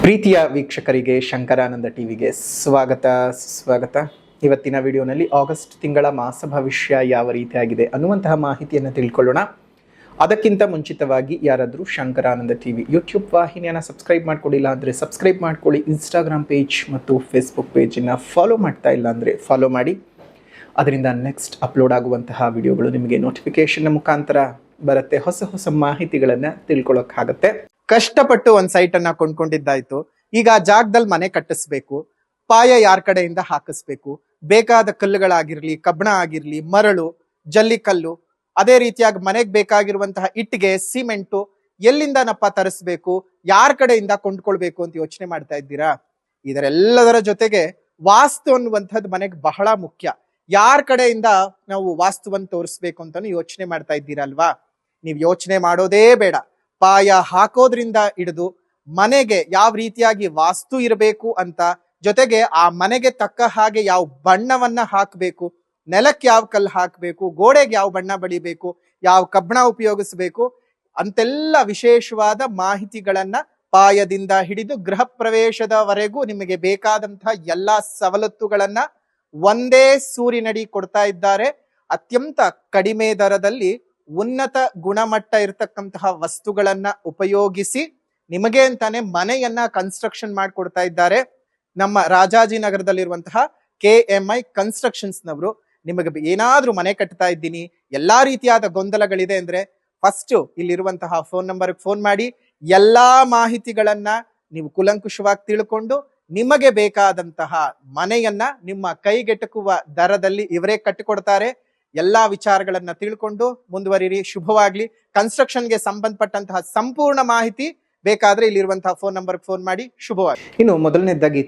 ಪ್ರೀತಿಯ ವೀಕ್ಷಕರಿಗೆ ಶಂಕರಾನಂದ ಟಿವಿಗೆ ಸ್ವಾಗತ. ಇವತ್ತಿನ ವಿಡಿಯೋನಲ್ಲಿ ಆಗಸ್ಟ್ ತಿಂಗಳ ಮಾಸ ಭವಿಷ್ಯ ಯಾವ ರೀತಿಯಾಗಿದೆ ಅನ್ನುವಂತಹ ಮಾಹಿತಿಯನ್ನು ತಿಳ್ಕೊಳ್ಳೋಣ. ಅದಕ್ಕಿಂತ ಮುಂಚಿತವಾಗಿ ಯಾರಾದರೂ ಶಂಕರಾನಂದ ಟಿವಿ ಯೂಟ್ಯೂಬ್ ವಾಹಿನಿಯನ್ನು ಸಬ್ಸ್ಕ್ರೈಬ್ ಮಾಡ್ಕೊಳ್ಳಿಲ್ಲ ಅಂದರೆ ಸಬ್ಸ್ಕ್ರೈಬ್ ಮಾಡ್ಕೊಳ್ಳಿ. ಇನ್ಸ್ಟಾಗ್ರಾಮ್ ಪೇಜ್ ಮತ್ತು ಫೇಸ್ಬುಕ್ ಪೇಜನ್ನು ಫಾಲೋ ಮಾಡ್ತಾ ಇಲ್ಲ ಅಂದರೆ ಫಾಲೋ ಮಾಡಿ. ಅದರಿಂದ ನೆಕ್ಸ್ಟ್ ಅಪ್ಲೋಡ್ ಆಗುವಂತಹ ವಿಡಿಯೋಗಳು ನಿಮಗೆ ನೋಟಿಫಿಕೇಶನ್ ಮುಖಾಂತರ ಬರುತ್ತೆ. ಹೊಸ ಮಾಹಿತಿಗಳನ್ನು ತಿಳ್ಕೊಳ್ಳೋಕ್ಕಾಗತ್ತೆ. ಕಷ್ಟಪಟ್ಟು ಒಂದು ಸೈಟನ್ನು ಕೊಂಡ್ಕೊಂಡಿದ್ದಾಯ್ತು. ಈಗ ಜಾಗದಲ್ಲಿ ಮನೆ ಕಟ್ಟಿಸ್ಬೇಕು, ಪಾಯ ಯಾರ ಕಡೆಯಿಂದ ಹಾಕಿಸ್ಬೇಕು, ಬೇಕಾದ ಕಲ್ಲುಗಳಾಗಿರ್ಲಿ, ಕಬ್ಬಣ ಆಗಿರ್ಲಿ, ಮರಳು, ಜಲ್ಲಿಕಲ್ಲು, ಅದೇ ರೀತಿಯಾಗಿ ಮನೆಗೆ ಬೇಕಾಗಿರುವಂತಹ ಇಟ್ಟಿಗೆ, ಸಿಮೆಂಟು ಎಲ್ಲಿಂದನಪ್ಪ ತರಿಸ್ಬೇಕು, ಯಾರ ಕಡೆಯಿಂದ ಕೊಂಡ್ಕೊಳ್ಬೇಕು ಅಂತ ಯೋಚನೆ ಮಾಡ್ತಾ ಇದ್ದೀರಾ? ಇದರೆಲ್ಲದರ ಜೊತೆಗೆ ವಾಸ್ತು ಅನ್ನುವಂಥದ್ದು ಮನೆಗೆ ಬಹಳ ಮುಖ್ಯ. ಯಾರ ಕಡೆಯಿಂದ ನಾವು ವಾಸ್ತುವನ್ನು ತೋರಿಸ್ಬೇಕು ಅಂತಾನು ಯೋಚನೆ ಮಾಡ್ತಾ ಇದ್ದೀರಲ್ವಾ? ನೀವು ಯೋಚನೆ ಮಾಡೋದೇ ಬೇಡ. ಪಾಯ ಹಾಕೋದ್ರಿಂದ ಹಿಡಿದು ಮನೆಗೆ ಯಾವ ರೀತಿಯಾಗಿ ವಾಸ್ತು ಇರಬೇಕು ಅಂತ, ಜೊತೆಗೆ ಆ ಮನೆಗೆ ತಕ್ಕ ಹಾಗೆ ಯಾವ ಬಣ್ಣವನ್ನ ಹಾಕಬೇಕು, ನೆಲಕ್ಕೆ ಯಾವ ಕಲ್ಲು ಹಾಕಬೇಕು, ಗೋಡೆಗೆ ಯಾವ ಬಣ್ಣ ಬಳಿಬೇಕು, ಯಾವ ಕಬ್ಬಣ ಉಪಯೋಗಿಸಬೇಕು ಅಂತೆಲ್ಲ ವಿಶೇಷವಾದ ಮಾಹಿತಿಗಳನ್ನ ಪಾಯದಿಂದ ಹಿಡಿದು ಗೃಹ ಪ್ರವೇಶದವರೆಗೂ ನಿಮಗೆ ಬೇಕಾದಂತಹ ಎಲ್ಲಾ ಸವಲತ್ತುಗಳನ್ನ ಒಂದೇ ಸೂರಿನಡಿ ಕೊಡ್ತಾ ಇದ್ದಾರೆ. ಅತ್ಯಂತ ಕಡಿಮೆ ದರದಲ್ಲಿ ಉನ್ನತ ಗುಣಮಟ್ಟ ಇರತಕ್ಕಂತಹ ವಸ್ತುಗಳನ್ನ ಉಪಯೋಗಿಸಿ ನಿಮಗೆ ಅಂತಾನೆ ಮನೆಯನ್ನ ಕನ್ಸ್ಟ್ರಕ್ಷನ್ ಮಾಡಿಕೊಡ್ತಾ ಇದ್ದಾರೆ. ನಮ್ಮ ರಾಜಾಜಿನಗರದಲ್ಲಿರುವಂತಹ KMI ಕನ್ಸ್ಟ್ರಕ್ಷನ್ಸ್ ನವರು ನಿಮಗೆ ಏನಾದ್ರೂ ಮನೆ ಕಟ್ತಾ ಇದ್ದೀನಿ, ಎಲ್ಲಾ ರೀತಿಯಾದ ಗೊಂದಲಗಳಿದೆ ಅಂದ್ರೆ ಫಸ್ಟ್ ಇಲ್ಲಿರುವಂತಹ ಫೋನ್ ನಂಬರ್ಗೆ ಫೋನ್ ಮಾಡಿ ಎಲ್ಲಾ ಮಾಹಿತಿಗಳನ್ನ ನೀವು ಕುಲಂಕುಷವಾಗಿ ತಿಳ್ಕೊಂಡು ನಿಮಗೆ ಬೇಕಾದಂತಹ ಮನೆಯನ್ನ ನಿಮ್ಮ ಕೈಗೆಟಕುವ ದರದಲ್ಲಿ ಇವರೇ ಕಟ್ಟಿಕೊಡ್ತಾರೆ. ಎಲ್ಲಾ ವಿಚಾರಗಳನ್ನ ತಿಳ್ಕೊಂಡು ಮುಂದುವರಿರಿ. ಶುಭವಾಗ್ಲಿ. ಕನ್ಸ್ಟ್ರಕ್ಷನ್ಗೆ ಸಂಬಂಧಪಟ್ಟಂತಹ ಸಂಪೂರ್ಣ ಮಾಹಿತಿ ಬೇಕಾದ್ರೆ ಇಲ್ಲಿರುವಂತಹ ಫೋನ್ ನಂಬರ್ಗೆ ಫೋನ್ ಮಾಡಿ. ಶುಭವಾಗಿ. ಇನ್ನು ಮೊದಲನೇದಾಗಿ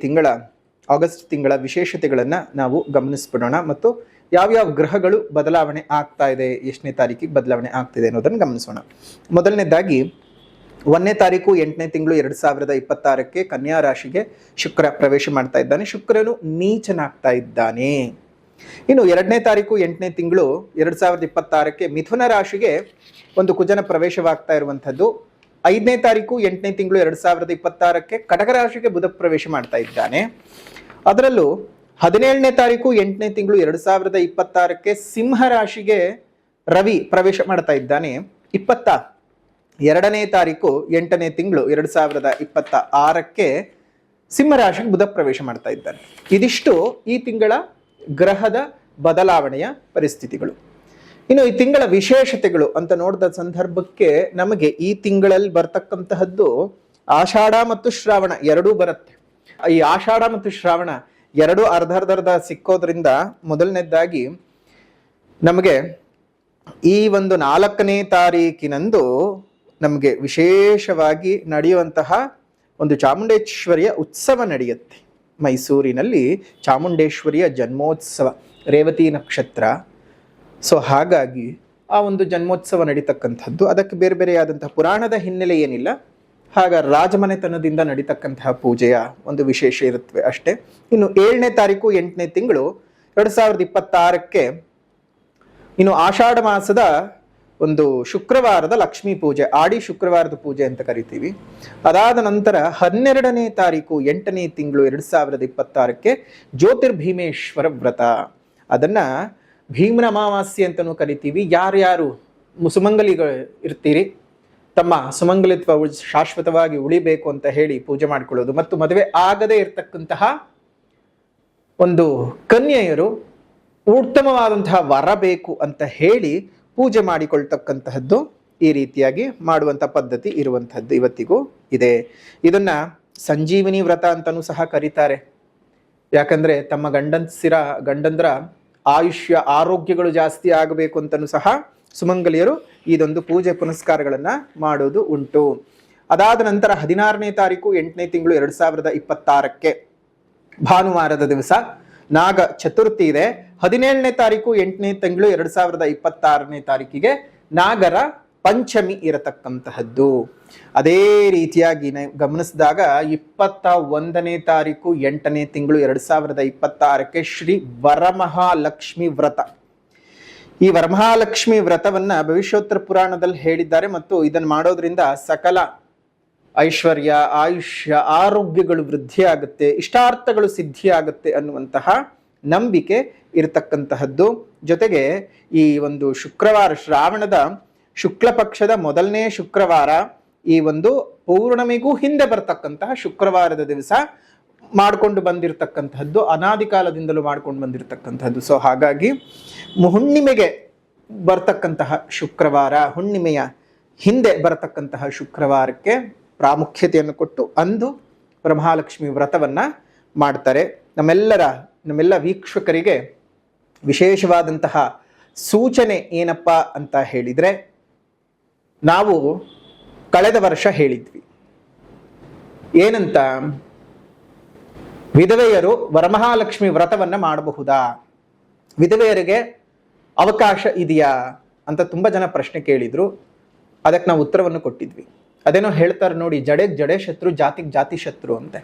ಆಗಸ್ಟ್ ತಿಂಗಳ ವಿಶೇಷತೆಗಳನ್ನ ನಾವು ಗಮನಿಸ್ಬಿಡೋಣ ಮತ್ತು ಯಾವ್ಯಾವ ಗ್ರಹಗಳು ಬದಲಾವಣೆ ಆಗ್ತಾ ಇದೆ, ಎಷ್ಟನೇ ತಾರೀಕಿಗೆ ಬದಲಾವಣೆ ಆಗ್ತಿದೆ ಅನ್ನೋದನ್ನು ಗಮನಿಸೋಣ. ಮೊದಲನೇದಾಗಿ 1ನೇ ತಾರೀಕು 8ನೇ ತಿಂಗಳು 2026 ಕನ್ಯಾ ರಾಶಿಗೆ ಶುಕ್ರ ಪ್ರವೇಶ ಮಾಡ್ತಾ ಇದ್ದಾನೆ. ಶುಕ್ರನು ನೀಚನಾಗ್ತಾ ಇದ್ದಾನೆ. ಇನ್ನು 2ನೇ ತಾರೀಕು 8ನೇ ತಿಂಗಳು 2026 ಮಿಥುನ ರಾಶಿಗೆ ಒಂದು ಕುಜನ ಪ್ರವೇಶವಾಗ್ತಾ ಇರುವಂತದ್ದು. 5ನೇ ತಾರೀಕು 8ನೇ ತಿಂಗಳು 2026 ಕಟಕ ರಾಶಿಗೆ ಬುಧ ಪ್ರವೇಶ ಮಾಡ್ತಾ ಇದ್ದಾನೆ. ಅದರಲ್ಲೂ 17ನೇ ತಾರೀಕು 8ನೇ ತಿಂಗಳು 2026 ಸಿಂಹ ರಾಶಿಗೆ ರವಿ ಪ್ರವೇಶ ಮಾಡ್ತಾ ಇದ್ದಾನೆ. 22ನೇ ತಾರೀಕು 8ನೇ ತಿಂಗಳು 2026 ಸಿಂಹ ರಾಶಿಗೆ ಬುಧ ಪ್ರವೇಶ ಮಾಡ್ತಾ ಇದ್ದಾನೆ. ಇದಿಷ್ಟು ಈ ತಿಂಗಳ ಗ್ರಹದ ಬದಲಾವಣೆಯ ಪರಿಸ್ಥಿತಿಗಳು. ಇನ್ನು ಈ ತಿಂಗಳ ವಿಶೇಷತೆಗಳು ಅಂತ ನೋಡಿದ ಸಂದರ್ಭಕ್ಕೆ ನಮಗೆ ಈ ತಿಂಗಳಲ್ಲಿ ಬರ್ತಕ್ಕಂತಹದ್ದು ಆಷಾಢ ಮತ್ತು ಶ್ರಾವಣ ಎರಡೂ ಬರುತ್ತೆ. ಈ ಆಷಾಢ ಮತ್ತು ಶ್ರಾವಣ ಎರಡು ಅರ್ಧ ಸಿಕ್ಕೋದ್ರಿಂದ ಮೊದಲನೇದಾಗಿ ನಮಗೆ ಈ ಒಂದು 4ನೇ ತಾರೀಕಿನಂದು ನಮಗೆ ವಿಶೇಷವಾಗಿ ನಡೆಯುವಂತಹ ಒಂದು ಚಾಮುಂಡೇಶ್ವರಿಯ ಉತ್ಸವ ನಡೆಯುತ್ತೆ. ಮೈಸೂರಿನಲ್ಲಿ ಚಾಮುಂಡೇಶ್ವರಿಯ ಜನ್ಮೋತ್ಸವ, ರೇವತಿ ನಕ್ಷತ್ರ. ಸೊ ಹಾಗಾಗಿ ಆ ಒಂದು ಜನ್ಮೋತ್ಸವ ನಡೀತಕ್ಕಂಥದ್ದು. ಅದಕ್ಕೆ ಬೇರೆ ಬೇರೆಯಾದಂತಹ ಪುರಾಣದ ಹಿನ್ನೆಲೆ ಏನಿಲ್ಲ. ಹಾಗಾಗಿ ರಾಜಮನೆತನದಿಂದ ನಡೀತಕ್ಕಂತಹ ಪೂಜೆಯ ಒಂದು ವಿಶೇಷ ಇರುತ್ತವೆ ಅಷ್ಟೇ. ಇನ್ನು 7ನೇ ತಾರೀಕು 8ನೇ ತಿಂಗಳು 2026 ಇನ್ನು ಆಷಾಢ ಮಾಸದ ಒಂದು ಶುಕ್ರವಾರದ ಲಕ್ಷ್ಮೀ ಪೂಜೆ, ಆಡಿ ಶುಕ್ರವಾರದ ಪೂಜೆ ಅಂತ ಕರಿತೀವಿ. ಅದಾದ ನಂತರ 12ನೇ ತಾರೀಕು 8ನೇ ತಿಂಗಳು 2026 ಜ್ಯೋತಿರ್ಭೀಮೇಶ್ವರ ವ್ರತ. ಅದನ್ನ ಭೀಮನ ಅಮಾವಾಸ್ಯೆ ಅಂತಲೂ ಕರಿತೀವಿ. ಯಾರ್ಯಾರು ಸುಮಂಗಲಿಗಳು ಇರ್ತೀರಿ, ತಮ್ಮ ಸುಮಂಗಲಿತ್ವ ಶಾಶ್ವತವಾಗಿ ಉಳಿಬೇಕು ಅಂತ ಹೇಳಿ ಪೂಜೆ ಮಾಡ್ಕೊಳ್ಳೋದು ಮತ್ತು ಮದುವೆ ಆಗದೇ ಇರತಕ್ಕಂತಹ ಒಂದು ಕನ್ಯೆಯರು ಉತ್ತಮವಾದಂತಹ ವರ ಬೇಕು ಅಂತ ಹೇಳಿ ಪೂಜೆ ಮಾಡಿಕೊಳ್ತಕ್ಕಂತಹದ್ದು ಈ ರೀತಿಯಾಗಿ ಮಾಡುವಂಥ ಪದ್ಧತಿ ಇರುವಂತಹದ್ದು ಇವತ್ತಿಗೂ ಇದೆ. ಇದನ್ನ ಸಂಜೀವಿನಿ ವ್ರತ ಅಂತಲೂ ಸಹ ಕರೀತಾರೆ. ಯಾಕಂದ್ರೆ ತಮ್ಮ ಗಂಡಂದ್ರ ಆಯುಷ್ಯ ಆರೋಗ್ಯಗಳು ಜಾಸ್ತಿ ಆಗಬೇಕು ಅಂತಲೂ ಸಹ ಸುಮಂಗಲಿಯರು ಇದೊಂದು ಪೂಜೆ ಪುನಸ್ಕಾರಗಳನ್ನ ಮಾಡೋದು ಉಂಟು. ಅದಾದ ನಂತರ 16ನೇ ತಾರೀಕು 8ನೇ ತಿಂಗಳು 2026 ಭಾನುವಾರದ ದಿವಸ ನಾಗ ಚತುರ್ಥಿ ಇದೆ. 17ನೇ ತಾರೀಕು 8ನೇ ತಿಂಗಳು 2026 ನಾಗರ ಪಂಚಮಿ ಇರತಕ್ಕಂತಹದ್ದು. ಅದೇ ರೀತಿಯಾಗಿ ಗಮನಿಸಿದಾಗ 21ನೇ ತಾರೀಕು 8ನೇ ತಿಂಗಳು 2026 ಶ್ರೀ ವರಮಹಾಲಕ್ಷ್ಮಿ ವ್ರತ. ಈ ವರಮಹಾಲಕ್ಷ್ಮಿ ವ್ರತವನ್ನ ಭವಿಷ್ಯೋತ್ತರ ಪುರಾಣದಲ್ಲಿ ಹೇಳಿದ್ದಾರೆ ಮತ್ತು ಇದನ್ನು ಮಾಡೋದ್ರಿಂದ ಸಕಲ ಐಶ್ವರ್ಯ, ಆಯುಷ್ಯ, ಆರೋಗ್ಯಗಳು ವೃದ್ಧಿ ಆಗುತ್ತೆ, ಇಷ್ಟಾರ್ಥಗಳು ಸಿದ್ಧಿ ಆಗುತ್ತೆ ಅನ್ನುವಂತಹ ನಂಬಿಕೆ ಇರತಕ್ಕಂತಹದ್ದು. ಜೊತೆಗೆ ಈ ಒಂದು ಶುಕ್ರವಾರ, ಶ್ರಾವಣದ ಶುಕ್ಲ ಪಕ್ಷದ ಮೊದಲನೇ ಶುಕ್ರವಾರ, ಈ ಒಂದು ಪೌರ್ಣಮಿಗೂ ಹಿಂದೆ ಬರ್ತಕ್ಕಂತಹ ಶುಕ್ರವಾರದ ದಿವಸ ಮಾಡಿಕೊಂಡು ಬಂದಿರತಕ್ಕಂತಹದ್ದು, ಅನಾದಿ ಕಾಲದಿಂದಲೂ ಮಾಡ್ಕೊಂಡು ಬಂದಿರತಕ್ಕಂತಹದ್ದು. ಸೊ ಹಾಗಾಗಿ ಹುಣ್ಣಿಮೆಗೆ ಬರ್ತಕ್ಕಂತಹ ಶುಕ್ರವಾರ, ಹುಣ್ಣಿಮೆಯ ಹಿಂದೆ ಬರತಕ್ಕಂತಹ ಶುಕ್ರವಾರಕ್ಕೆ ಪ್ರಾಮುಖ್ಯತೆಯನ್ನು ಕೊಟ್ಟು ಅಂದು ವರಮಹಾಲಕ್ಷ್ಮಿ ವ್ರತವನ್ನ ಮಾಡ್ತಾರೆ. ನಮ್ಮೆಲ್ಲ ವೀಕ್ಷಕರಿಗೆ ವಿಶೇಷವಾದಂತಹ ಸೂಚನೆ ಏನಪ್ಪ ಅಂತ ಹೇಳಿದ್ರೆ, ನಾವು ಕಳೆದ ವರ್ಷ ಹೇಳಿದ್ವಿ ಏನಂತ, ವಿಧವೆಯರು ವರಮಹಾಲಕ್ಷ್ಮಿ ವ್ರತವನ್ನ ಮಾಡಬಹುದಾ, ವಿಧವೆಯರಿಗೆ ಅವಕಾಶ ಇದೆಯಾ ಅಂತ ತುಂಬಾ ಜನ ಪ್ರಶ್ನೆ ಕೇಳಿದ್ರು. ಅದಕ್ಕೆ ನಾವು ಉತ್ತರವನ್ನು ಕೊಟ್ಟಿದ್ವಿ. ಅದೇನೋ ಹೇಳ್ತಾರೆ ನೋಡಿ, ಜಡೆಗೆ ಜಡೆ ಶತ್ರು, ಜಾತಿಗೆ ಜಾತಿ ಶತ್ರು ಅಂತೆ.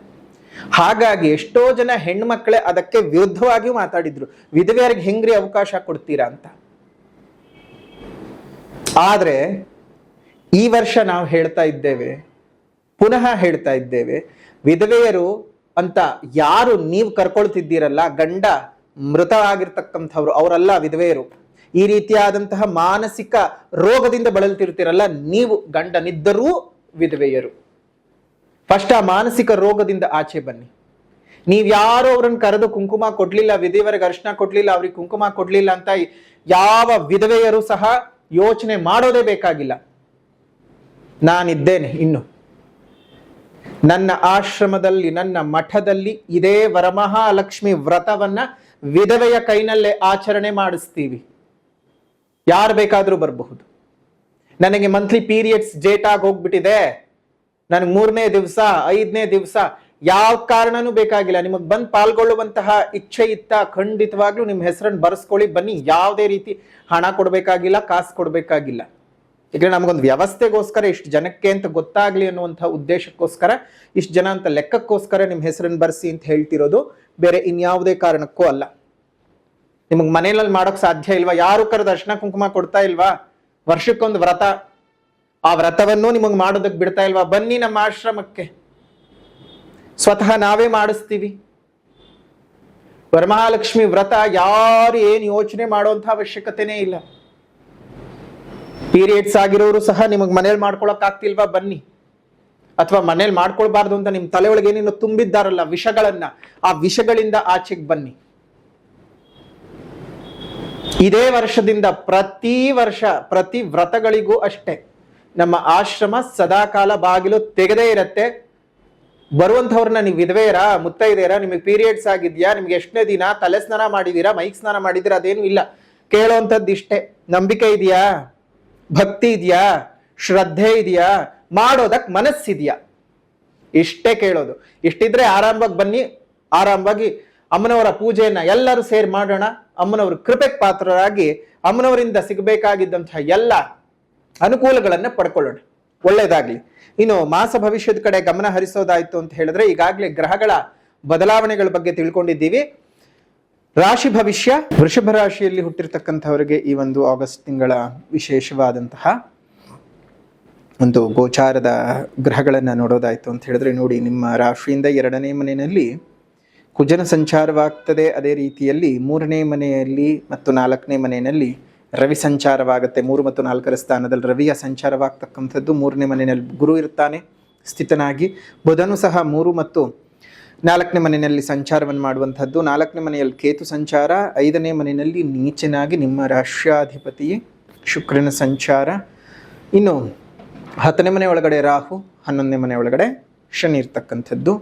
ಹಾಗಾಗಿ ಎಷ್ಟೋ ಜನ ಹೆಣ್ಮಕ್ಳೇ ಅದಕ್ಕೆ ವಿರುದ್ಧವಾಗಿಯೂ ಮಾತಾಡಿದ್ರು, ವಿಧವೆಯರಿಗೆ ಹೆಂಗ್ರಿ ಅವಕಾಶ ಕೊಡ್ತೀರಾ ಅಂತ. ಆದ್ರೆ ಈ ವರ್ಷ ನಾವು ಹೇಳ್ತಾ ಇದ್ದೇವೆ, ಪುನಃ ಹೇಳ್ತಾ ಇದ್ದೇವೆ, ವಿಧವೆಯರು ಅಂತ ಯಾರು ನೀವು ಕರ್ಕೊಳ್ತಿದ್ದೀರಲ್ಲ, ಗಂಡ ಮೃತ ಆಗಿರ್ತಕ್ಕಂಥವ್ರು ಅವರಲ್ಲ ವಿಧವೆಯರು. ಈ ರೀತಿಯಾದಂತಹ ಮಾನಸಿಕ ರೋಗದಿಂದ ಬಳಲ್ತಿರ್ತೀರಲ್ಲ ನೀವು, ಗಂಡನಿದ್ದರೂ ವಿಧವೆಯರು. ಫಸ್ಟ್ ಆ ಮಾನಸಿಕ ರೋಗದಿಂದ ಆಚೆ ಬನ್ನಿ. ನೀವ್ಯಾರೋ ಅವ್ರನ್ನ ಕರೆದು ಕುಂಕುಮ ಕೊಡ್ಲಿಲ್ಲ, ವಿಧವೆಯರಿಗೆ ಅರ್ಶನ ಕೊಡ್ಲಿಲ್ಲ, ಅವ್ರಿಗೆ ಕುಂಕುಮ ಕೊಡ್ಲಿಲ್ಲ ಅಂತ ಯಾವ ವಿಧವೆಯರು ಸಹ ಯೋಚನೆ ಮಾಡೋದೇ ಬೇಕಾಗಿಲ್ಲ. ನಾನಿದ್ದೇನೆ, ಇನ್ನು ನನ್ನ ಆಶ್ರಮದಲ್ಲಿ, ನನ್ನ ಮಠದಲ್ಲಿ ಇದೇ ವರಮಹಾಲಕ್ಷ್ಮಿ ವ್ರತವನ್ನ ವಿಧವೆಯ ಕೈನಲ್ಲೇ ಆಚರಣೆ ಮಾಡಿಸ್ತೀವಿ. ಯಾರು ಬೇಕಾದ್ರೂ ಬರಬಹುದು. ನನಗೆ ಮಂತ್ಲಿ ಪೀರಿಯಡ್ಸ್ ಡೇಟ್ ಆಗಿ ಹೋಗ್ಬಿಟ್ಟಿದೆ, ನನಗೆ 3ನೇ ದಿವಸ 5ನೇ ದಿವಸ, ಯಾವ ಕಾರಣನೂ ಬೇಕಾಗಿಲ್ಲ. ನಿಮಗೆ ಬಂದು ಪಾಲ್ಗೊಳ್ಳುವಂತಹ ಇಚ್ಛೆ ಇತ್ತ ಖಂಡಿತವಾಗ್ಲೂ ನಿಮ್ಮ ಹೆಸರನ್ನು ಬರ್ಸ್ಕೊಳ್ಳಿ, ಬನ್ನಿ. ಯಾವುದೇ ರೀತಿ ಹಣ ಕೊಡ್ಬೇಕಾಗಿಲ್ಲ, ಕಾಸು ಕೊಡ್ಬೇಕಾಗಿಲ್ಲ. ಈಗ ನಮಗೊಂದು ವ್ಯವಸ್ಥೆಗೋಸ್ಕರ, ಇಷ್ಟು ಜನಕ್ಕೆ ಅಂತ ಗೊತ್ತಾಗ್ಲಿ ಅನ್ನುವಂತಹ ಉದ್ದೇಶಕ್ಕೋಸ್ಕರ, ಇಷ್ಟು ಜನ ಅಂತ ಲೆಕ್ಕಕ್ಕೋಸ್ಕರ ನಿಮ್ಮ ಹೆಸರನ್ನು ಬರ್ಸಿ ಅಂತ ಹೇಳ್ತಿರೋದು, ಬೇರೆ ಇನ್ಯಾವುದೇ ಕಾರಣಕ್ಕೂ ಅಲ್ಲ. ನಿಮಗೆ ಮನೆಯಲ್ಲಿ ಮಾಡೋಕ್ ಸಾಧ್ಯ ಇಲ್ವಾ? ಯಾರು ಕರೆದು ಅರ್ಶನ ಕುಂಕುಮ ಕೊಡ್ತಾ ಇಲ್ವಾ? ವರ್ಷಕ್ಕೊಂದು ವ್ರತ, ಆ ವ್ರತವನ್ನು ನಿಮಗೆ ಮಾಡೋದಕ್ಕೆ ಬಿಡ್ತಾ ಇಲ್ವಾ? ಬನ್ನಿ ನಮ್ಮ ಆಶ್ರಮಕ್ಕೆ, ಸ್ವತಃ ನಾವೇ ಮಾಡಿಸ್ತೀವಿ. ವರಮಹಾಲಕ್ಷ್ಮಿ ವ್ರತ ಯಾರು ಏನು ಯೋಚನೆ ಮಾಡುವಂತ ಅವಶ್ಯಕತೆನೇ ಇಲ್ಲ. ಪೀರಿಯಡ್ಸ್ ಆಗಿರೋರು ಸಹ ನಿಮಗೆ ಮನೇಲಿ ಮಾಡ್ಕೊಳಕ್ ಆಗ್ತಿಲ್ವಾ? ಬನ್ನಿ. ಅಥವಾ ಮನೇಲಿ ಮಾಡ್ಕೊಳ್ಬಾರ್ದು ಅಂತ ನಿಮ್ ತಲೆ ಒಳಗೆ ಏನೇನು ತುಂಬಿದ್ದಾರಲ್ಲ ವಿಷಗಳನ್ನ, ಆ ವಿಷಗಳಿಂದ ಆಚೆಗೆ ಬನ್ನಿ. ಇದೇ ವರ್ಷದಿಂದ ಪ್ರತಿ ವರ್ಷ ಪ್ರತಿ ವ್ರತಗಳಿಗೂ ಅಷ್ಟೇ ನಮ್ಮ ಆಶ್ರಮ ಸದಾಕಾಲ ಬಾಗಿಲು ತೆಗೆದೇ ಇರತ್ತೆ. ಬರುವಂಥವ್ರನ್ನ ನೀವು ವಿಧವೆಯರಾ, ಮುತ್ತೈದೆಯರಾ, ನಿಮಗೆ ಪೀರಿಯಡ್ಸ್ ಆಗಿದ್ಯಾ, ನಿಮ್ಗೆ ಎಷ್ಟನೇ ದಿನ, ತಲೆ ಸ್ನಾನ ಮಾಡಿದೀರಾ, ಮೈಕ್ ಸ್ನಾನ ಮಾಡಿದೀರಾ, ಅದೇನು ಇಲ್ಲ. ಕೇಳೋವಂಥದ್ದು ಇಷ್ಟೇ, ನಂಬಿಕೆ ಇದೆಯಾ, ಭಕ್ತಿ ಇದೆಯಾ, ಶ್ರದ್ಧೆ ಇದೆಯಾ, ಮಾಡೋದಕ್ ಮನಸ್ಸಿದೆಯಾ, ಇಷ್ಟೇ ಕೇಳೋದು. ಇಷ್ಟಿದ್ರೆ ಆರಾಮವಾಗಿ ಬನ್ನಿ, ಆರಾಮವಾಗಿ ಅಮ್ಮನವರ ಪೂಜೆಯನ್ನ ಎಲ್ಲರೂ ಸೇರಿ ಮಾಡೋಣ. ಅಮ್ಮನವ್ರ ಕೃಪೆಗೆ ಪಾತ್ರರಾಗಿ ಅಮ್ಮನವರಿಂದ ಸಿಗಬೇಕಾಗಿದ್ದಂತಹ ಎಲ್ಲ ಅನುಕೂಲಗಳನ್ನ ಪಡ್ಕೊಳ್ಳೋಣ. ಒಳ್ಳೇದಾಗ್ಲಿ. ಇನ್ನು ಮಾಸ ಭವಿಷ್ಯದ ಕಡೆ ಗಮನ ಹರಿಸೋದಾಯ್ತು ಅಂತ ಹೇಳಿದ್ರೆ, ಈಗಾಗಲೇ ಗ್ರಹಗಳ ಬದಲಾವಣೆಗಳ ಬಗ್ಗೆ ತಿಳ್ಕೊಂಡಿದ್ದೀವಿ. ರಾಶಿ ಭವಿಷ್ಯ, ವೃಷಭ ರಾಶಿಯಲ್ಲಿ ಹುಟ್ಟಿರ್ತಕ್ಕಂಥವರಿಗೆ ಈ ಒಂದು ಆಗಸ್ಟ್ ತಿಂಗಳ ವಿಶೇಷವಾದಂತಹ ಒಂದು ಗೋಚಾರದ ಗ್ರಹಗಳನ್ನ ನೋಡೋದಾಯ್ತು ಅಂತ ಹೇಳಿದ್ರೆ, ನೋಡಿ, ನಿಮ್ಮ ರಾಶಿಯಿಂದ 2ನೇ ಮನೆಯಲ್ಲಿ ಕುಜನ ಸಂಚಾರವಾಗ್ತದೆ. ಅದೇ ರೀತಿಯಲ್ಲಿ 3ನೇ ಮನೆಯಲ್ಲಿ ಮತ್ತು 4ನೇ ಮನೆಯಲ್ಲಿ ರವಿ ಸಂಚಾರವಾಗುತ್ತೆ. 3 ಮತ್ತು 4ರ ಸ್ಥಾನದಲ್ಲಿ ರವಿಯ ಸಂಚಾರವಾಗ್ತಕ್ಕಂಥದ್ದು. 3ನೇ ಮನೆಯಲ್ಲಿ ಗುರು ಇರ್ತಾನೆ ಸ್ಥಿತನಾಗಿ. ಬುಧನು ಸಹ 3 ಮತ್ತು 4ನೇ ಮನೆಯಲ್ಲಿ ಸಂಚಾರವನ್ನು ಮಾಡುವಂಥದ್ದು. 4ನೇ ಮನೆಯಲ್ಲಿ ಕೇತು ಸಂಚಾರ. 5ನೇ ಮನೆಯಲ್ಲಿ ನೀಚನಾಗಿ ನಿಮ್ಮ ರಾಷ್ಟ್ರಾಧಿಪತಿ ಶುಕ್ರನ ಸಂಚಾರ. ಇನ್ನು 10ನೇ ಮನೆ ಒಳಗಡೆ ರಾಹು, 11ನೇ ಮನೆ ಒಳಗಡೆ ಶನಿ ಇರ್ತಕ್ಕಂಥದ್ದು.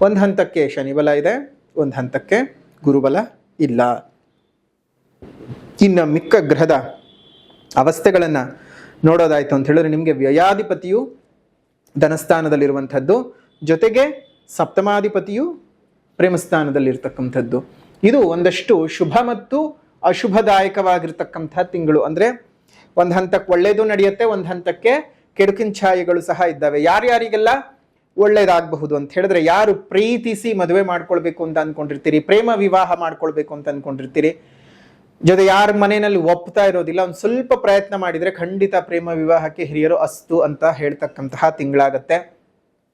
ಒಂದು ಹಂತಕ್ಕೆ ಶನಿ ಬಲ ಇದೆ, ಒಂದು ಹಂತಕ್ಕೆ ಗುರುಬಲ ಇಲ್ಲ. ಇನ್ನು ಮಿಕ್ಕ ಗ್ರಹದ ಅವಸ್ಥೆಗಳನ್ನು ನೋಡೋದಾಯ್ತು ಅಂತ ಹೇಳಿದ್ರೆ, ನಿಮಗೆ ವ್ಯಯಾಧಿಪತಿಯು ಧನಸ್ಥಾನದಲ್ಲಿರುವಂಥದ್ದು, ಜೊತೆಗೆ ಸಪ್ತಮಾಧಿಪತಿಯು ಪ್ರೇಮಸ್ಥಾನದಲ್ಲಿರ್ತಕ್ಕಂಥದ್ದು. ಇದು ಒಂದಷ್ಟು ಶುಭ ಮತ್ತು ಅಶುಭದಾಯಕವಾಗಿರ್ತಕ್ಕಂಥ ತಿಂಗಳು. ಅಂದರೆ ಒಂದು ಹಂತಕ್ಕೆ ಒಳ್ಳೆಯದು ನಡೆಯುತ್ತೆ, ಒಂದು ಹಂತಕ್ಕೆ ಕೆಡುಕಿನ ಛಾಯೆಗಳು ಸಹ ಇದ್ದಾವೆ. ಯಾರ್ಯಾರಿಗೆಲ್ಲ ಒಳ್ಳೇದಾಗಬಹುದು ಅಂತ ಹೇಳಿದ್ರೆ, ಯಾರು ಪ್ರೀತಿಸಿ ಮದುವೆ ಮಾಡ್ಕೊಳ್ಬೇಕು ಅಂತ ಅನ್ಕೊಂಡಿರ್ತೀರಿ, ಪ್ರೇಮ ವಿವಾಹ ಮಾಡ್ಕೊಳ್ಬೇಕು ಅಂತ ಅನ್ಕೊಂಡಿರ್ತೀರಿ, ಜೊತೆ ಯಾರ ಮನೆಯಲ್ಲಿ ಒಪ್ತಾ ಇರೋದಿಲ್ಲ, ಒಂದು ಸ್ವಲ್ಪ ಪ್ರಯತ್ನ ಮಾಡಿದ್ರೆ ಖಂಡಿತ ಪ್ರೇಮ ವಿವಾಹಕ್ಕೆ ಹಿರಿಯರು ಅಸ್ತು ಅಂತ ಹೇಳ್ತಕ್ಕಂತಹ ತಿಂಗಳಾಗತ್ತೆ.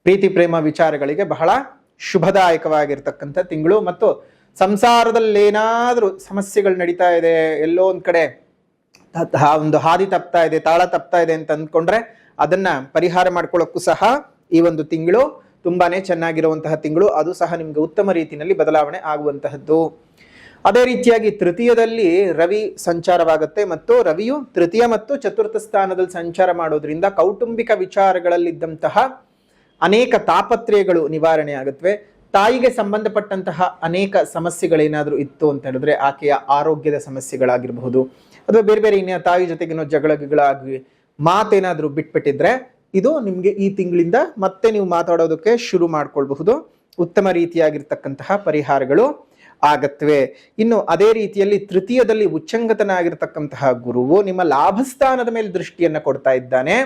ಪ್ರೀತಿ ಪ್ರೇಮ ವಿಚಾರಗಳಿಗೆ ಬಹಳ ಶುಭದಾಯಕವಾಗಿರ್ತಕ್ಕಂಥ ತಿಂಗಳು. ಮತ್ತು ಸಂಸಾರದಲ್ಲಿ ಏನಾದರೂ ಸಮಸ್ಯೆಗಳು ನಡೀತಾ ಇದೆ, ಎಲ್ಲೋ ಒಂದ್ ಕಡೆ ಒಂದು ಹಾದಿ ತಪ್ತಾ ಇದೆ, ತಾಳ ತಪ್ತಾ ಇದೆ ಅಂತ ಅಂದ್ಕೊಂಡ್ರೆ ಅದನ್ನ ಪರಿಹಾರ ಮಾಡ್ಕೊಳ್ಳೋಕ್ಕೂ ಸಹ ಈ ಒಂದು ತಿಂಗಳು ತುಂಬಾನೇ ಚೆನ್ನಾಗಿರುವಂತಹ ತಿಂಗಳು. ಅದು ಸಹ ನಿಮ್ಗೆ ಉತ್ತಮ ರೀತಿಯಲ್ಲಿ ಬದಲಾವಣೆ ಆಗುವಂತಹದ್ದು. ಅದೇ ರೀತಿಯಾಗಿ ತೃತೀಯದಲ್ಲಿ ರವಿ ಸಂಚಾರವಾಗುತ್ತೆ ಮತ್ತು ರವಿಯು ತೃತೀಯ ಮತ್ತು ಚತುರ್ಥ ಸ್ಥಾನದಲ್ಲಿ ಸಂಚಾರ ಮಾಡೋದ್ರಿಂದ ಕೌಟುಂಬಿಕ ವಿಚಾರಗಳಲ್ಲಿದ್ದಂತಹ ಅನೇಕ ತಾಪತ್ರಯಗಳು ನಿವಾರಣೆ ಆಗುತ್ತವೆ. ತಾಯಿಗೆ ಸಂಬಂಧಪಟ್ಟಂತಹ ಅನೇಕ ಸಮಸ್ಯೆಗಳೇನಾದರೂ ಇತ್ತು ಅಂತ ಹೇಳಿದ್ರೆ ಆಕೆಯ ಆರೋಗ್ಯದ ಸಮಸ್ಯೆಗಳಾಗಿರಬಹುದು, ಅಥವಾ ಬೇರೆ ಬೇರೆ ಇನ್ನ ತಾಯಿ ಜೊತೆಗಿನ ಜಗಳಗಳಾಗಿ ಮಾತೇನಾದರೂ ಬಿಟ್ಬಿಟ್ಟಿದ್ರೆ ಇದು ನಿಮ್ಗೆ ಈ ತಿಂಗಳಿಂದ ಮತ್ತೆ ನೀವು ಮಾತಾಡೋದಕ್ಕೆ ಶುರು ಮಾಡ್ಕೊಳ್ಬಹುದು. ಉತ್ತಮ ರೀತಿಯಾಗಿರ್ತಕ್ಕಂತಹ ಪರಿಹಾರಗಳು ಆಗತ್ವೆ. ಇನ್ನು ಅದೇ ರೀತಿಯಲ್ಲಿ ತೃತೀಯದಲ್ಲಿ ಉಚ್ಚಂಗತನಾಗಿರ್ತಕ್ಕಂತಹ ಗುರುವು ನಿಮ್ಮ ಲಾಭಸ್ಥಾನದ ಮೇಲೆ ದೃಷ್ಟಿಯನ್ನ ಕೊಡ್ತಾ ಇದ್ದಾನೆ.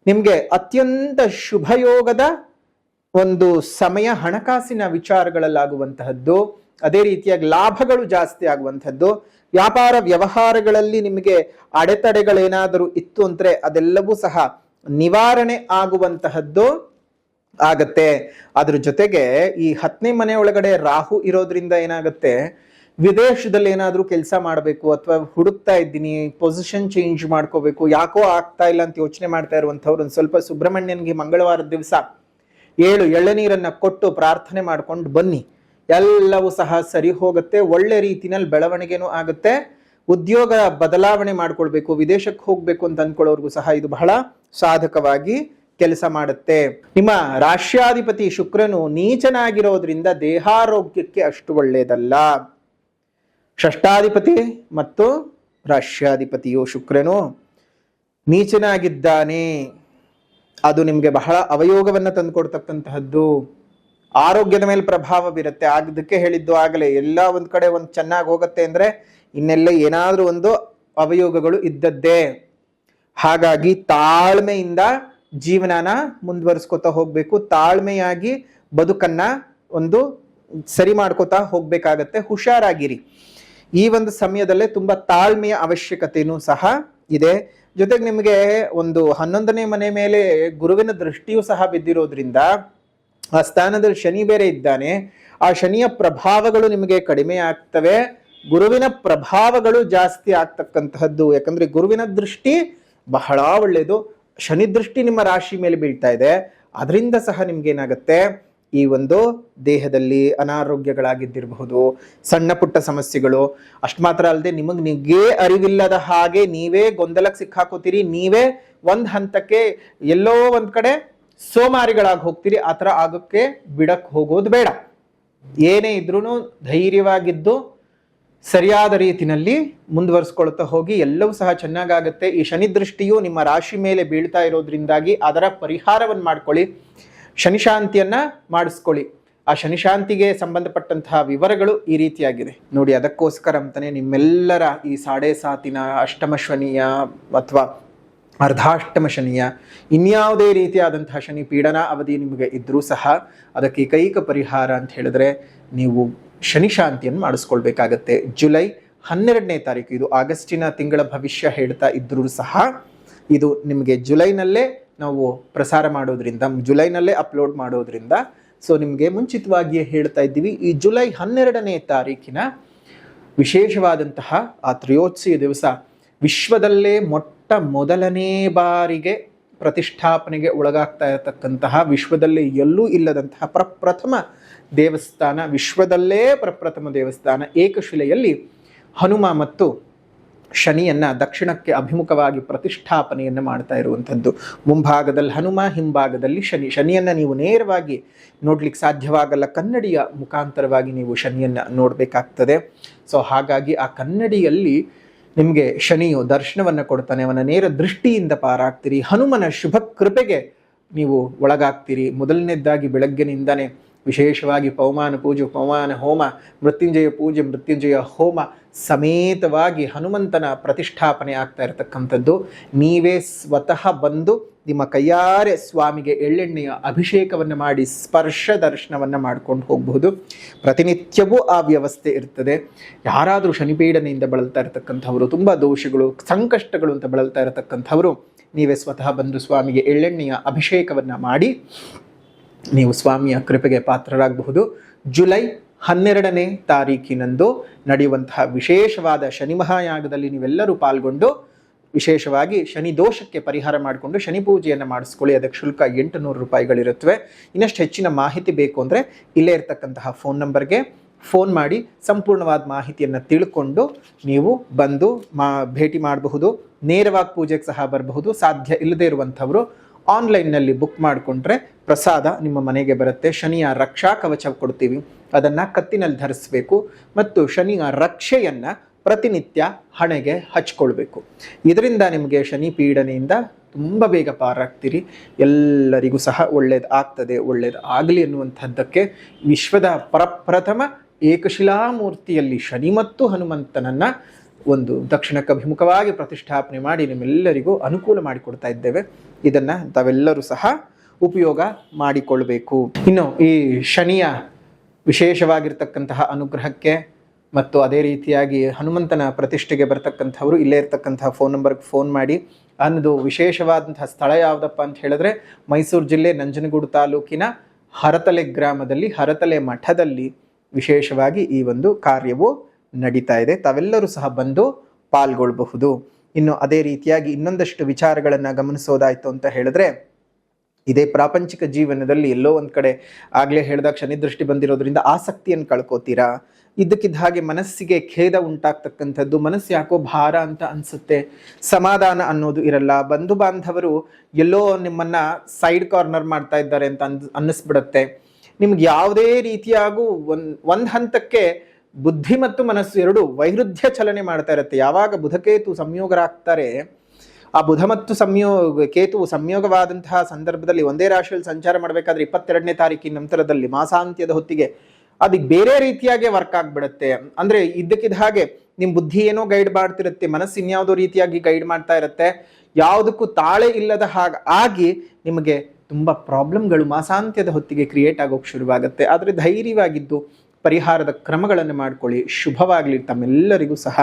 ನಿಮ್ಗೆ ಅತ್ಯಂತ ಶುಭಯೋಗದ ಒಂದು ಸಮಯ ಹಣಕಾಸಿನ ವಿಚಾರಗಳಲ್ಲಾಗುವಂತಹದ್ದು. ಅದೇ ರೀತಿಯಾಗಿ ಲಾಭಗಳು ಜಾಸ್ತಿ ಆಗುವಂಥದ್ದು. ವ್ಯಾಪಾರ ವ್ಯವಹಾರಗಳಲ್ಲಿ ನಿಮಗೆ ಅಡೆತಡೆಗಳೇನಾದರೂ ಇತ್ತು ಅಂದ್ರೆ ಅದೆಲ್ಲವೂ ಸಹ ನಿವಾರಣೆ ಆಗುವಂತಹದ್ದು ಆಗತ್ತೆ. ಅದ್ರ ಜೊತೆಗೆ ಈ 10ನೇ ಮನೆ ಒಳಗಡೆ ರಾಹು ಇರೋದ್ರಿಂದ ಏನಾಗುತ್ತೆ, ವಿದೇಶದಲ್ಲಿ ಏನಾದ್ರೂ ಕೆಲಸ ಮಾಡಬೇಕು ಅಥವಾ ಹುಡುಕ್ತಾ ಇದ್ದೀನಿ, ಪೊಸಿಷನ್ ಚೇಂಜ್ ಮಾಡ್ಕೋಬೇಕು, ಯಾಕೋ ಆಗ್ತಾ ಇಲ್ಲ ಅಂತ ಯೋಚನೆ ಮಾಡ್ತಾ ಇರುವಂತವ್ರು ಒಂದು ಸ್ವಲ್ಪ ಸುಬ್ರಹ್ಮಣ್ಯನ್ಗೆ ಮಂಗಳವಾರದ ದಿವಸ 7 ಎಳ್ಳೆನೀರನ್ನ ಕೊಟ್ಟು ಪ್ರಾರ್ಥನೆ ಮಾಡ್ಕೊಂಡು ಬನ್ನಿ, ಎಲ್ಲವೂ ಸಹ ಸರಿ ಹೋಗುತ್ತೆ. ಒಳ್ಳೆ ರೀತಿನಲ್ಲಿ ಬೆಳವಣಿಗೆನೂ ಆಗುತ್ತೆ. ಉದ್ಯೋಗ ಬದಲಾವಣೆ ಮಾಡ್ಕೊಳ್ಬೇಕು, ವಿದೇಶಕ್ಕೆ ಹೋಗ್ಬೇಕು ಅಂತ ಅಂದ್ಕೊಳ್ಳೋರ್ಗೂ ಸಹ ಇದು ಬಹಳ ಸಾಧಕವಾಗಿ ಕೆಲಸ ಮಾಡುತ್ತೆ. ನಿಮ್ಮ ರಾಶ್ಯಾಧಿಪತಿ ಶುಕ್ರನು ನೀಚನಾಗಿರೋದ್ರಿಂದ ದೇಹಾರೋಗ್ಯಕ್ಕೆ ಅಷ್ಟು ಒಳ್ಳೆಯದಲ್ಲ. ಷಷ್ಠಾಧಿಪತಿ ಮತ್ತು ರಾಶ್ಯಾಧಿಪತಿಯು ಶುಕ್ರನು ನೀಚನಾಗಿದ್ದಾನೆ. ಅದು ನಿಮ್ಗೆ ಬಹಳ ಅವಯೋಗವನ್ನ ತಂದುಕೊಡ್ತಕ್ಕಂತಹದ್ದು. ಆರೋಗ್ಯದ ಮೇಲೆ ಪ್ರಭಾವ ಬೀರುತ್ತೆ. ಅದಕ್ಕೆ ಹೇಳಿದ್ದು ಆಗಲೇ, ಎಲ್ಲ ಒಂದ್ ಕಡೆ ಒಂದು ಚೆನ್ನಾಗಿ ಹೋಗುತ್ತೆ ಅಂದ್ರೆ ಇನ್ನೆಲ್ಲ ಏನಾದ್ರೂ ಒಂದು ಅವಯೋಗಗಳು ಇದ್ದದ್ದೇ. ಹಾಗಾಗಿ ತಾಳ್ಮೆಯಿಂದ ಜೀವನನ ಮುಂದುವರಿಸ್ಕೊತಾ ಹೋಗ್ಬೇಕು. ತಾಳ್ಮೆಯಾಗಿ ಬದುಕನ್ನ ಒಂದು ಸರಿ ಮಾಡ್ಕೋತಾ ಹೋಗ್ಬೇಕಾಗತ್ತೆ. ಹುಷಾರಾಗಿರಿ. ಈ ಒಂದು ಸಮಯದಲ್ಲೇ ತುಂಬಾ ತಾಳ್ಮೆಯ ಅವಶ್ಯಕತೆಯೂ ಸಹ ಇದೆ. ಜೊತೆಗೆ ನಿಮಗೆ ಒಂದು 11ನೇ ಮನೆ ಮೇಲೆ ಗುರುವಿನ ದೃಷ್ಟಿಯೂ ಸಹ ಬಿದ್ದಿರೋದ್ರಿಂದ ಆ ಸ್ಥಾನದಲ್ಲಿ ಶನಿ ಬೇರೆ ಇದ್ದಾನೆ. ಆ ಶನಿಯ ಪ್ರಭಾವಗಳು ನಿಮಗೆ ಕಡಿಮೆ ಆಗ್ತವೆ, ಗುರುವಿನ ಪ್ರಭಾವಗಳು ಜಾಸ್ತಿ ಆಗ್ತಕ್ಕಂತಹದ್ದು. ಯಾಕಂದ್ರೆ ಗುರುವಿನ ದೃಷ್ಟಿ ಬಹಳ ಒಳ್ಳೆಯದು. ಶನಿ ದೃಷ್ಟಿ ನಿಮ್ಮ ರಾಶಿ ಮೇಲೆ ಬೀಳ್ತಾ ಇದೆ. ಅದರಿಂದ ಸಹ ನಿಮ್ಗೆ ಏನಾಗುತ್ತೆ, ಈ ಒಂದು ದೇಹದಲ್ಲಿ ಅನಾರೋಗ್ಯಗಳಾಗಿದ್ದಿರಬಹುದು, ಸಣ್ಣ ಪುಟ್ಟ ಸಮಸ್ಯೆಗಳು. ಅಷ್ಟು ಮಾತ್ರ ಅಲ್ಲದೆ ನಿಮಗೆ ಅರಿವಿಲ್ಲದ ಹಾಗೆ ನೀವೇ ಗೊಂದಲಕ್ಕೆ ಸಿಕ್ಕಾಕೋತೀರಿ. ನೀವೇ ಒಂದ್ ಹಂತಕ್ಕೆ ಎಲ್ಲೋ ಒಂದ್ ಕಡೆ ಸೋಮಾರಿಗಳಾಗಿ ಹೋಗ್ತೀರಿ. ಆ ಥರ ಆಗೋಕ್ಕೆ ಬಿಡಕ್ ಹೋಗೋದು ಬೇಡ. ಏನೇ ಇದ್ರೂ ಧೈರ್ಯವಾಗಿದ್ದು ಸರಿಯಾದ ರೀತಿನಲ್ಲಿ ಮುಂದುವರಿಸ್ಕೊಳ್ತಾ ಹೋಗಿ ಎಲ್ಲವೂ ಸಹ ಚೆನ್ನಾಗಾಗುತ್ತೆ. ಈ ಶನಿ ದೃಷ್ಟಿಯು ನಿಮ್ಮ ರಾಶಿ ಮೇಲೆ ಬೀಳ್ತಾ ಇರೋದ್ರಿಂದಾಗಿ ಅದರ ಪರಿಹಾರವನ್ನು ಮಾಡ್ಕೊಳ್ಳಿ, ಶನಿಶಾಂತಿಯನ್ನ ಮಾಡಿಸ್ಕೊಳ್ಳಿ. ಆ ಶನಿಶಾಂತಿಗೆ ಸಂಬಂಧಪಟ್ಟಂತಹ ವಿವರಗಳು ಈ ರೀತಿಯಾಗಿದೆ ನೋಡಿ. ಅದಕ್ಕೋಸ್ಕರ ಅಂತಾನೆ ನಿಮ್ಮೆಲ್ಲರ ಈ 7.5 ಅಷ್ಟಮ ಶನಿಯ ಅಥವಾ ಅರ್ಧಾಷ್ಟಮ ಶನಿಯ ಇನ್ಯಾವುದೇ ರೀತಿಯಾದಂತಹ ಶನಿ ಪೀಡನ ಅವಧಿ ನಿಮಗೆ ಇದ್ರೂ ಸಹ ಅದಕ್ಕೆ ಏಕೈಕ ಪರಿಹಾರ ಅಂತ ಹೇಳಿದ್ರೆ ನೀವು ಶನಿಶಾಂತಿಯನ್ನು ಮಾಡಿಸ್ಕೊಳ್ಬೇಕಾಗತ್ತೆ. ಜುಲೈ 12ನೇ ತಾರೀಕು, ಇದು ಆಗಸ್ಟಿನ ತಿಂಗಳ ಭವಿಷ್ಯ ಹೇಳ್ತಾ ಇದ್ರೂ ಸಹ ಇದು ನಿಮಗೆ ಜುಲೈನಲ್ಲೇ ನಾವು ಪ್ರಸಾರ ಮಾಡೋದ್ರಿಂದ, ಜುಲೈನಲ್ಲೇ ಅಪ್ಲೋಡ್ ಮಾಡೋದ್ರಿಂದ ಸೊ ನಿಮಗೆ ಮುಂಚಿತವಾಗಿಯೇ ಹೇಳ್ತಾ ಇದ್ದೀವಿ. ಈ ಜುಲೈ 12ನೇ ತಾರೀಕಿನ ವಿಶೇಷವಾದಂತಹ ಆ ತ್ರಯೋದಶಿಯ ದಿವಸ ವಿಶ್ವದಲ್ಲೇ ಮೊದಲನೇ ಬಾರಿಗೆ ಪ್ರತಿಷ್ಠಾಪನೆಗೆ ಒಳಗಾಗ್ತಾ ಇರತಕ್ಕಂತಹ, ವಿಶ್ವದಲ್ಲಿ ಎಲ್ಲೂ ಇಲ್ಲದಂತಹ ಪ್ರಪ್ರಥಮ ದೇವಸ್ಥಾನ, ವಿಶ್ವದಲ್ಲೇ ಪ್ರಪ್ರಥಮ ದೇವಸ್ಥಾನ ಏಕಶಿಲೆಯಲ್ಲಿ ಹನುಮ ಮತ್ತು ಶನಿಯನ್ನ ದಕ್ಷಿಣಕ್ಕೆ ಅಭಿಮುಖವಾಗಿ ಪ್ರತಿಷ್ಠಾಪನೆಯನ್ನು ಮಾಡ್ತಾ ಇರುವಂಥದ್ದು. ಮುಂಭಾಗದಲ್ಲಿ ಹನುಮ, ಹಿಂಭಾಗದಲ್ಲಿ ಶನಿ. ಶನಿಯನ್ನ ನೀವು ನೇರವಾಗಿ ನೋಡ್ಲಿಕ್ಕೆ ಸಾಧ್ಯವಾಗಲ್ಲ, ಕನ್ನಡಿಯ ಮುಖಾಂತರವಾಗಿ ನೀವು ಶನಿಯನ್ನ ನೋಡ್ಬೇಕಾಗ್ತದೆ. ಸೊ ಹಾಗಾಗಿ ಆ ಕನ್ನಡಿಯಲ್ಲಿ ನಿಮಗೆ ಶನಿಯು ದರ್ಶನವನ್ನ ಕೊಡ್ತಾನೆ, ಅವನ ನೇರ ದೃಷ್ಟಿಯಿಂದ ಪಾರಾಗ್ತೀರಿ, ಹನುಮನ ಶುಭ ಕೃಪೆಗೆ ನೀವು ಒಳಗಾಗ್ತೀರಿ. ಮೊದಲನೇದಾಗಿ ಬೆಳಗ್ಗಿನಿಂದನೇ ವಿಶೇಷವಾಗಿ ಪವಮಾನ ಪೂಜೆ, ಪವಮಾನ ಹೋಮ, ಮೃತ್ಯುಂಜಯ ಪೂಜೆ, ಮೃತ್ಯುಂಜಯ ಹೋಮ ಸಮೇತವಾಗಿ ಹನುಮಂತನ ಪ್ರತಿಷ್ಠಾಪನೆ ಆಗ್ತಾ ಇರತಕ್ಕಂಥದ್ದು. ನೀವೇ ಸ್ವತಃ ಬಂದು ನಿಮ್ಮ ಕೈಯಾರೆ ಸ್ವಾಮಿಗೆ ಎಳ್ಳೆಣ್ಣೆಯ ಅಭಿಷೇಕವನ್ನು ಮಾಡಿ ಸ್ಪರ್ಶ ದರ್ಶನವನ್ನು ಮಾಡ್ಕೊಂಡು ಹೋಗಬಹುದು. ಪ್ರತಿನಿತ್ಯವೂ ಆ ವ್ಯವಸ್ಥೆ ಇರ್ತದೆ. ಯಾರಾದರೂ ಶನಿಪೀಡನೆಯಿಂದ ಬಳಲ್ತಾ ಇರತಕ್ಕಂಥವರು, ತುಂಬ ದೋಷಗಳು, ಸಂಕಷ್ಟಗಳು ಅಂತ ಬಳಲ್ತಾ ಇರತಕ್ಕಂಥವರು ನೀವೇ ಸ್ವತಃ ಬಂದು ಸ್ವಾಮಿಗೆ ಎಳ್ಳೆಣ್ಣೆಯ ಅಭಿಷೇಕವನ್ನು ಮಾಡಿ ನೀವು ಸ್ವಾಮಿಯ ಕೃಪೆಗೆ ಪಾತ್ರರಾಗಬಹುದು. ಜುಲೈ 12ನೇ ತಾರೀಕಿನಂದು ನಡೆಯುವಂತಹ ವಿಶೇಷವಾದ ಶನಿ ಮಹಾಯಾಗದಲ್ಲಿ ನೀವೆಲ್ಲರೂ ಪಾಲ್ಗೊಂಡು ವಿಶೇಷವಾಗಿ ಶನಿ ದೋಷಕ್ಕೆ ಪರಿಹಾರ ಮಾಡಿಕೊಂಡು ಶನಿ ಪೂಜೆಯನ್ನು ಮಾಡಿಸ್ಕೊಳ್ಳಿ. ಅದಕ್ಕೆ ಶುಲ್ಕ 800 ರೂಪಾಯಿಗಳಿರುತ್ತವೆ. ಇನ್ನಷ್ಟು ಹೆಚ್ಚಿನ ಮಾಹಿತಿ ಬೇಕು ಅಂದರೆ ಇಲ್ಲೇ ಇರತಕ್ಕಂತಹ ಫೋನ್ ನಂಬರ್ಗೆ ಫೋನ್ ಮಾಡಿ ಸಂಪೂರ್ಣವಾದ ಮಾಹಿತಿಯನ್ನು ತಿಳ್ಕೊಂಡು ನೀವು ಬಂದು ಭೇಟಿ ಮಾಡಬಹುದು. ನೇರವಾಗಿ ಪೂಜೆಗೆ ಸಹ ಬರಬಹುದು. ಸಾಧ್ಯ ಇಲ್ಲದೇ ಇರುವಂಥವರು ಆನ್ಲೈನ್ನಲ್ಲಿ ಬುಕ್ ಮಾಡಿಕೊಂಡ್ರೆ ಪ್ರಸಾದ ನಿಮ್ಮ ಮನೆಗೆ ಬರುತ್ತೆ. ಶನಿಯ ರಕ್ಷಾ ಕವಚ ಕೊಡ್ತೀವಿ, ಅದನ್ನು ಕತ್ತಿನಲ್ಲಿ ಧರಿಸಬೇಕು ಮತ್ತು ಶನಿಯ ರಕ್ಷೆಯನ್ನು ಪ್ರತಿನಿತ್ಯ ಹಣೆಗೆ ಹಚ್ಕೊಳ್ಬೇಕು. ಇದರಿಂದ ನಿಮಗೆ ಶನಿ ಪೀಡನೆಯಿಂದ ತುಂಬ ಬೇಗ ಪಾರಾಗ್ತೀರಿ. ಎಲ್ಲರಿಗೂ ಸಹ ಒಳ್ಳೇದು ಆಗ್ತದೆ, ಒಳ್ಳೇದು ಆಗಲಿ ಅನ್ನುವಂಥದ್ದಕ್ಕೆ ವಿಶ್ವದ ಪ್ರಪ್ರಥಮ ಏಕಶಿಲಾಮೂರ್ತಿಯಲ್ಲಿ ಶನಿ ಮತ್ತು ಹನುಮಂತನನ್ನು ಒಂದು ದಕ್ಷಿಣಕ್ಕೆ ಅಭಿಮುಖವಾಗಿ ಪ್ರತಿಷ್ಠಾಪನೆ ಮಾಡಿ ನಿಮ್ಮೆಲ್ಲರಿಗೂ ಅನುಕೂಲ ಮಾಡಿಕೊಡ್ತಾ ಇದ್ದೇವೆ. ಇದನ್ನು ತಾವೆಲ್ಲರೂ ಸಹ ಉಪಯೋಗ ಮಾಡಿಕೊಳ್ಬೇಕು. ಇನ್ನು ಈ ಶನಿಯ ವಿಶೇಷವಾಗಿರ್ತಕ್ಕಂತಹ ಅನುಗ್ರಹಕ್ಕೆ ಮತ್ತು ಅದೇ ರೀತಿಯಾಗಿ ಹನುಮಂತನ ಪ್ರತಿಷ್ಠೆಗೆ ಬರ್ತಕ್ಕಂಥವರು ಇಲ್ಲೇ ಇರ್ತಕ್ಕಂತಹ ಫೋನ್ ನಂಬರ್ಗೆ ಫೋನ್ ಮಾಡಿ. ಅನ್ನೋದು ವಿಶೇಷವಾದಂತಹ ಸ್ಥಳ ಯಾವುದಪ್ಪ ಅಂತ ಹೇಳಿದ್ರೆ ಮೈಸೂರು ಜಿಲ್ಲೆ ನಂಜನಗೂಡು ತಾಲೂಕಿನ ಹರತಲೆ ಗ್ರಾಮದಲ್ಲಿ ಹರತಲೆ ಮಠದಲ್ಲಿ ವಿಶೇಷವಾಗಿ ಈ ಒಂದು ಕಾರ್ಯವು ನಡೀತಾ ಇದೆ. ತಾವೆಲ್ಲರೂ ಸಹ ಬಂದು ಪಾಲ್ಗೊಳ್ಳಬಹುದು. ಇನ್ನು ಅದೇ ರೀತಿಯಾಗಿ ಇನ್ನೊಂದಷ್ಟು ವಿಚಾರಗಳನ್ನು ಗಮನಿಸೋದಾಯ್ತು ಅಂತ ಹೇಳಿದ್ರೆ, ಇದೇ ಪ್ರಾಪಂಚಿಕ ಜೀವನದಲ್ಲಿ ಎಲ್ಲೋ ಒಂದು ಕಡೆ ಆಗಲೇ ಹೇಳಿದಾಗ ಶನಿದೃಷ್ಟಿ ಬಂದಿರೋದ್ರಿಂದ ಆಸಕ್ತಿಯನ್ನು ಕಳ್ಕೋತೀರಾ. ಇದ್ದಕ್ಕಿದ್ದ ಹಾಗೆ ಮನಸ್ಸಿಗೆ ಖೇದ ಉಂಟಾಗ್ತಕ್ಕಂಥದ್ದು, ಮನಸ್ಸು ಯಾಕೋ ಭಾರ ಅಂತ ಅನಿಸುತ್ತೆ, ಸಮಾಧಾನ ಅನ್ನೋದು ಇರಲ್ಲ. ಬಂಧು ಬಾಂಧವರು ಎಲ್ಲೋ ನಿಮ್ಮನ್ನು ಸೈಡ್ ಕಾರ್ನರ್ ಮಾಡ್ತಾ ಇದ್ದಾರೆ ಅಂತ ಅನ್ನಿಸ್ಬಿಡುತ್ತೆ. ನಿಮ್ಗೆ ಯಾವುದೇ ರೀತಿಯಾಗೂ ಒಂದು ಹಂತಕ್ಕೆ ಬುದ್ಧಿ ಮತ್ತು ಮನಸ್ಸು ಎರಡು ವೈರುಧ್ಯ ಚಲನೆ ಮಾಡ್ತಾ ಇರುತ್ತೆ. ಯಾವಾಗ ಬುಧಕೇತು ಸಂಯೋಗರಾಗ್ತಾರೆ, ಆ ಬುಧ ಮತ್ತು ಕೇತು ಸಂಯೋಗವಾದಂತಹ ಸಂದರ್ಭದಲ್ಲಿ ಒಂದೇ ರಾಶಿಯಲ್ಲಿ ಸಂಚಾರ ಮಾಡಬೇಕಾದ್ರೆ 22ನೇ ತಾರೀಕಿನ ನಂತರದಲ್ಲಿ ಮಾಸಾಂತ್ಯದ ಹೊತ್ತಿಗೆ ಅದಕ್ಕೆ ಬೇರೆ ರೀತಿಯಾಗಿ ವರ್ಕ್ ಆಗಿಬಿಡುತ್ತೆ. ಅಂದರೆ ಇದ್ದಕ್ಕಿದ್ದ ಹಾಗೆ ನಿಮ್ಮ ಬುದ್ಧಿ ಏನೋ ಗೈಡ್ ಮಾಡ್ತಿರುತ್ತೆ, ಮನಸ್ಸು ಇನ್ಯಾವುದೋ ರೀತಿಯಾಗಿ ಗೈಡ್ ಮಾಡ್ತಾ ಇರುತ್ತೆ. ಯಾವುದಕ್ಕೂ ತಾಳೆ ಇಲ್ಲದ ಆಗಿ ನಿಮಗೆ ತುಂಬ ಪ್ರಾಬ್ಲಮ್ಗಳು ಮಾಸಾಂತ್ಯದ ಹೊತ್ತಿಗೆ ಕ್ರಿಯೇಟ್ ಆಗೋಕ್ಕೆ ಶುರುವಾಗುತ್ತೆ. ಆದರೆ ಧೈರ್ಯವಾಗಿದ್ದು ಪರಿಹಾರದ ಕ್ರಮಗಳನ್ನು ಮಾಡ್ಕೊಳ್ಳಿ. ಶುಭವಾಗಲಿ ತಮ್ಮೆಲ್ಲರಿಗೂ ಸಹ.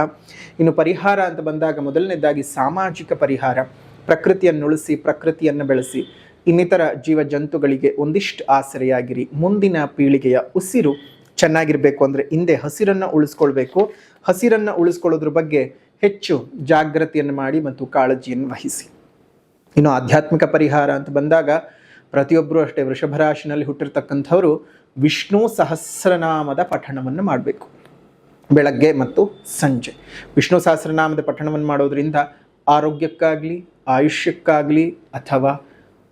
ಇನ್ನು ಪರಿಹಾರ ಅಂತ ಬಂದಾಗ ಮೊದಲನೇದಾಗಿ ಸಾಮಾಜಿಕ ಪರಿಹಾರ. ಪ್ರಕೃತಿಯನ್ನು ಉಳಿಸಿ, ಪ್ರಕೃತಿಯನ್ನು ಬೆಳೆಸಿ, ಇನ್ನಿತರ ಜೀವ ಜಂತುಗಳಿಗೆ ಒಂದಿಷ್ಟು ಆಸರೆಯಾಗಿರಿ. ಮುಂದಿನ ಪೀಳಿಗೆಯ ಉಸಿರು ಚೆನ್ನಾಗಿರಬೇಕು ಅಂದರೆ ಹಿಂದೆ ಹಸಿರನ್ನು ಉಳಿಸ್ಕೊಳ್ಬೇಕು. ಹಸಿರನ್ನು ಉಳಿಸ್ಕೊಳ್ಳೋದ್ರ ಬಗ್ಗೆ ಹೆಚ್ಚು ಜಾಗೃತಿಯನ್ನು ಮಾಡಿ ಮತ್ತು ಕಾಳಜಿಯನ್ನು ವಹಿಸಿ. ಇನ್ನು ಆಧ್ಯಾತ್ಮಿಕ ಪರಿಹಾರ ಅಂತ ಬಂದಾಗ ಪ್ರತಿಯೊಬ್ಬರು ಅಷ್ಟೇ ವೃಷಭ ರಾಶಿನಲ್ಲಿ ಹುಟ್ಟಿರ್ತಕ್ಕಂಥವರು ವಿಷ್ಣು ಸಹಸ್ರನಾಮದ ಪಠಣವನ್ನು ಮಾಡಬೇಕು ಬೆಳಗ್ಗೆ ಮತ್ತು ಸಂಜೆ. ವಿಷ್ಣು ಸಹಸ್ರನಾಮದ ಪಠಣವನ್ನು ಮಾಡೋದ್ರಿಂದ ಆರೋಗ್ಯಕ್ಕಾಗಲಿ, ಆಯುಷ್ಯಕ್ಕಾಗಲಿ ಅಥವಾ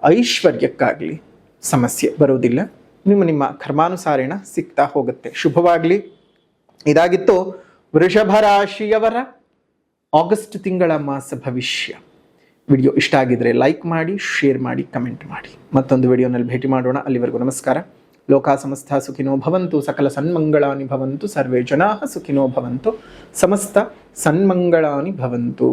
ಐಶ್ವರ್ಯಕ್ಕಾಗಲಿ ಸಮಸ್ಯೆ ಬರೋದಿಲ್ಲ. ನಿಮ್ಮ ಕರ್ಮಾನುಸಾರೇಣ ಸಿಗ್ತಾ ಹೋಗುತ್ತೆ. ಶುಭವಾಗಲಿ. ಇದಾಗಿತ್ತು ವೃಷಭ ರಾಶಿಯವರ ಆಗಸ್ಟ್ ತಿಂಗಳ ಮಾಸ ಭವಿಷ್ಯ. ವಿಡಿಯೋ ಇಷ್ಟ ಆಗಿದ್ರೆ ಲೈಕ್ ಮಾಡಿ, ಶೇರ್ ಮಾಡಿ, ಕಮೆಂಟ್ ಮಾಡಿ. ಮತ್ತೊಂದು ವಿಡಿಯೋನಲ್ಲಿ ಭೇಟಿ ಮಾಡೋಣ. ಅಲ್ಲಿವರೆಗೂ ನಮಸ್ಕಾರ. ಲೋಕ ಸಮಸ್ತ ಸುಖಿನೋ ಭವಂತು, ಸಕಲ ಸನ್ಮಂಗಳಾನಿ ಭವಂತು, ಸರ್ವೇ ಜನಾಃ ಸುಖಿನೋ ಭವಂತು, ಸಮಸ್ತ ಸನ್ಮಂಗಳಾನಿ ಭವಂತು.